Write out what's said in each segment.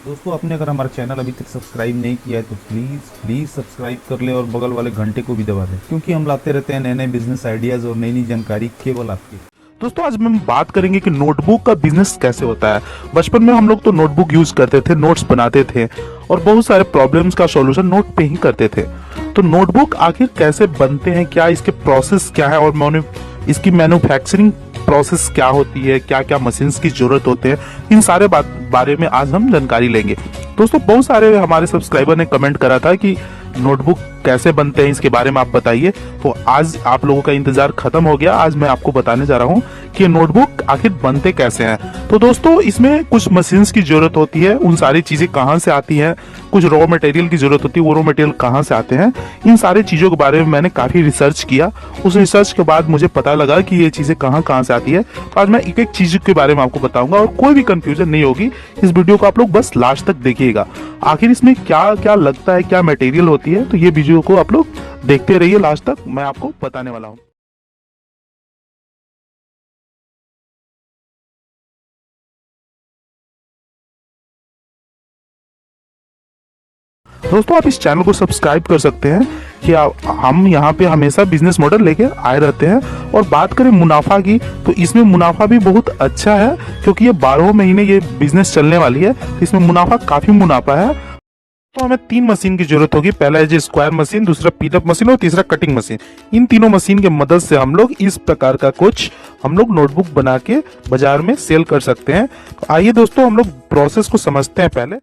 दोस्तों, आपने अगर हमारा चैनल अभी तक सब्सक्राइब नहीं किया है तो प्लीज़ सब्सक्राइब कर ले और बगल वाले घंटे को भी दबा दें, क्योंकि हम लाते रहते हैं नए नए बिजनेस आइडियाज़ और नई नई जानकारी केवल आपके। दोस्तों, आज हम बात करेंगे कि नोटबुक का बिजनेस कैसे होता है। बचपन में हम लोग तो नोटबुक यूज करते थे, नोट्स बनाते थे और बहुत सारे प्रॉब्लम्स का सॉल्यूशन नोट पे ही करते थे। तो नोटबुक आखिर कैसे बनते हैं, क्या इसके प्रोसेस क्या है और इसकी मैन्युफैक्चरिंग प्रोसेस क्या होती है, क्या क्या मशीन्स की जरूरत होते हैं, इन सारे बारे में आज हम जानकारी लेंगे। दोस्तों, बहुत सारे हमारे सब्सक्राइबर ने कमेंट करा था कि नोटबुक कैसे बनते हैं इसके बारे में आप बताइए। तो आज आप लोगों का इंतजार खत्म हो गया। आज मैं आपको बताने जा रहा हूँ कि नोटबुक आखिर बनते कैसे हैं। तो दोस्तों, इसमें कुछ मशीन्स की जरूरत होती है, उन सारी चीजें कहाँ से आती हैं, कुछ रॉ मटेरियल की जरूरत होती है, वो रॉ मटेरियल कहाँ से आते हैं, इन सारी चीजों के बारे में मैंने काफी रिसर्च किया। उस रिसर्च के बाद मुझे पता लगा कि ये चीजें कहाँ कहाँ से आती है। तो आज मैं एक एक चीज के बारे में आपको बताऊंगा और कोई भी कंफ्यूजन नहीं होगी। इस वीडियो को आप लोग बस लास्ट तक देखिएगा, आखिर इसमें क्या क्या लगता है, क्या मटेरियल होती है। तो ये वीडियो को आप लोग देखते रहिए लास्ट तक, मैं आपको बताने वाला हूँ। दोस्तों, आप इस चैनल को सब्सक्राइब कर सकते हैं कि हम यहाँ पे हमेशा बिजनेस मॉडल लेके आए रहते हैं। और बात करें मुनाफा की, तो इसमें मुनाफा भी बहुत अच्छा है, क्योंकि ये 12 महीने ये बिजनेस चलने वाली है। तो इसमें मुनाफा काफी मुनाफा है। तो हमें 3 मशीन की जरूरत होगी। पहला है जो स्क्वायर मशीन, दूसरा पिटअप मशीन और तीसरा कटिंग मशीन। इन तीनों मशीन के मदद से हम लोग इस प्रकार का कुछ नोटबुक बना के बाजार में सेल कर सकते हैं। तो आइए दोस्तों, हम लोग प्रोसेस को समझते हैं पहले।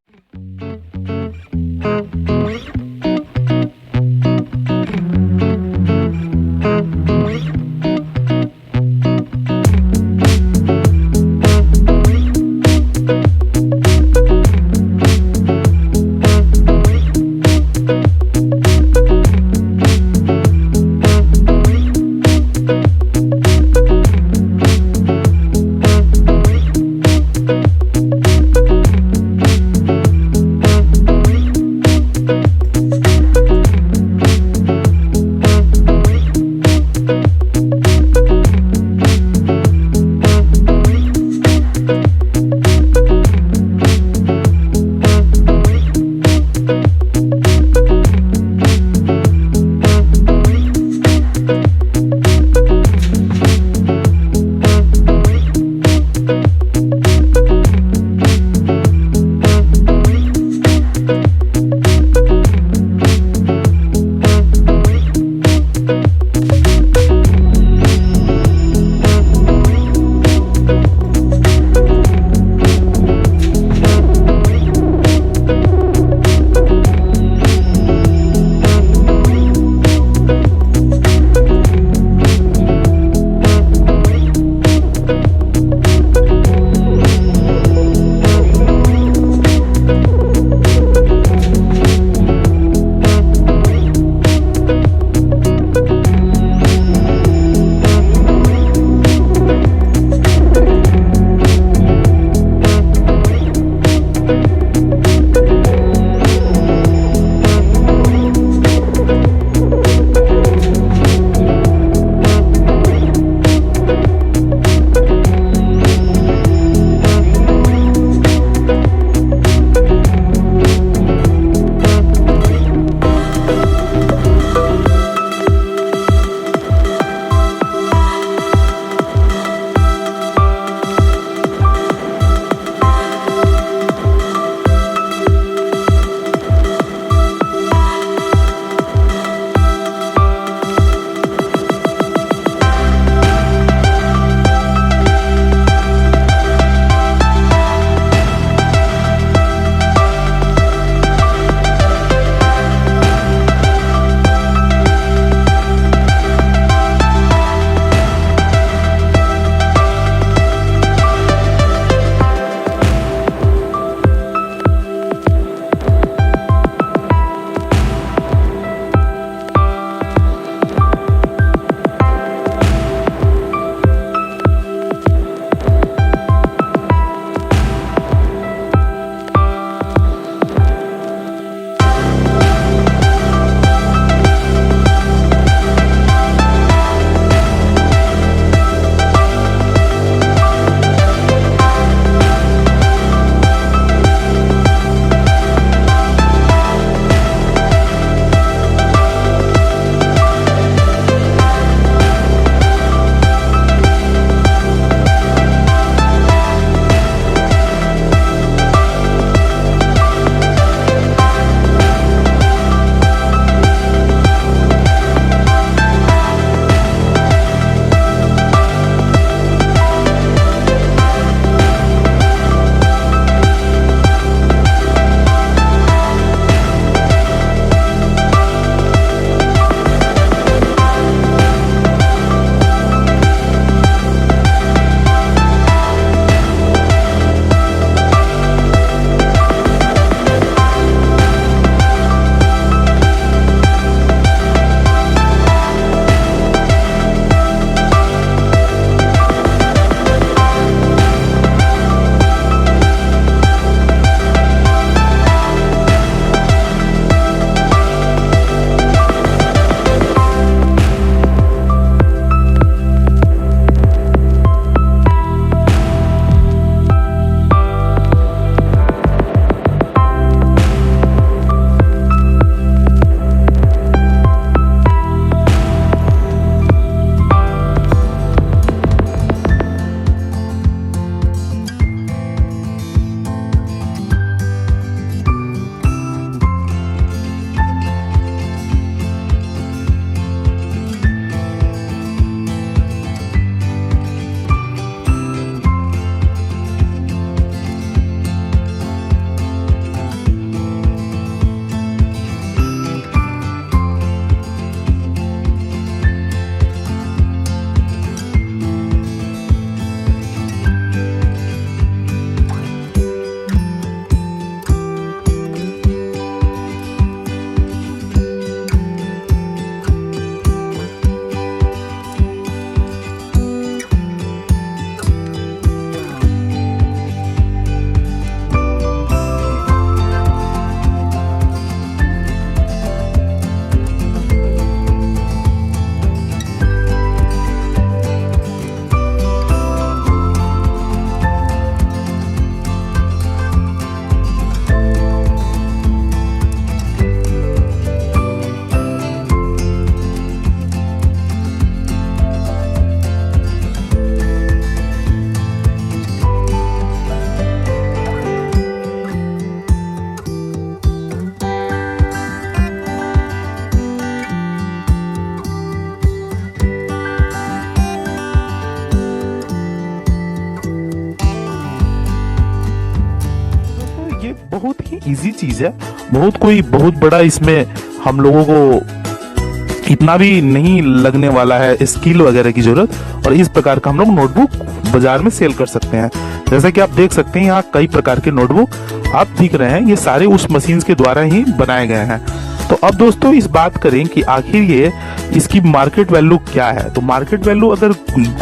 ये बहुत ही इजी चीज है, बहुत बड़ा इसमें हम लोगों को इतना भी नहीं लगने वाला है स्किल वगैरह की जरूरत, और इस प्रकार का हम लोग नोटबुक बाजार में सेल कर सकते हैं। जैसा कि आप देख सकते हैं यहाँ कई प्रकार के नोटबुक आप दिख रहे हैं, ये सारे उस मशीन के द्वारा ही बनाए गए हैं। तो अब दोस्तों इस बात करें कि आखिर ये इसकी मार्केट वैल्यू क्या है। तो मार्केट वैल्यू अगर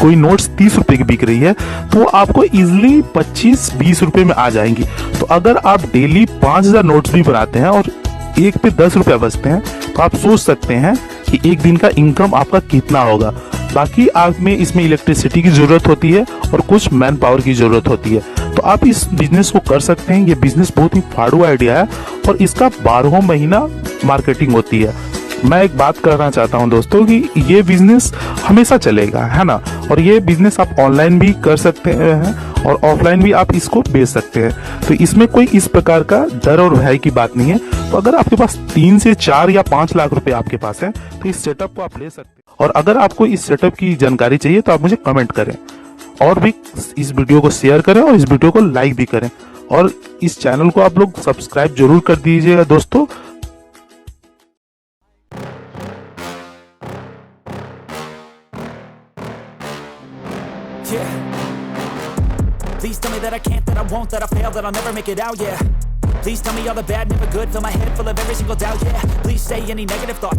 कोई नोट्स 30 रुपए की बिक रही है तो आपको इजिली 25-20 रुपए में आ जाएंगी। तो अगर आप डेली 5000 नोट्स भी बनाते हैं और एक पे 10 रुपया बचते हैं तो आप सोच सकते हैं कि एक दिन का इनकम आपका कितना होगा। बाकी आप में इसमें इलेक्ट्रिसिटी की जरूरत होती है और कुछ मैन पावर की जरूरत होती है। तो आप इस बिजनेस को कर सकते हैं। ये बिजनेस बहुत ही फाड़ू आइडिया है और इसका 12 महीना मार्केटिंग होती है। मैं एक बात करना चाहता हूं दोस्तों कि ये बिजनेस हमेशा चलेगा, है ना। और ये बिजनेस आप ऑनलाइन भी कर सकते हैं और ऑफलाइन भी आप इसको बेच सकते हैं। तो इसमें कोई इस प्रकार का डर और भय की बात नहीं है। तो अगर आपके पास 3 से 4 या 5 लाख रुपए आपके पास है तो इस सेटअप को आप ले सकते हैं। और अगर आपको इस सेटअप की जानकारी चाहिए तो आप मुझे कमेंट करें और भी इस वीडियो को शेयर करें और इस वीडियो को लाइक भी करें और इस चैनल को आप लोग सब्सक्राइब जरूर कर दीजिएगा दोस्तों। Yeah. Please tell me that I can't, that I won't, that I fail, that I'll never make it out, yeah. Please tell me all the bad, never good, fill my head full of every single doubt, yeah. Please say any negative thoughts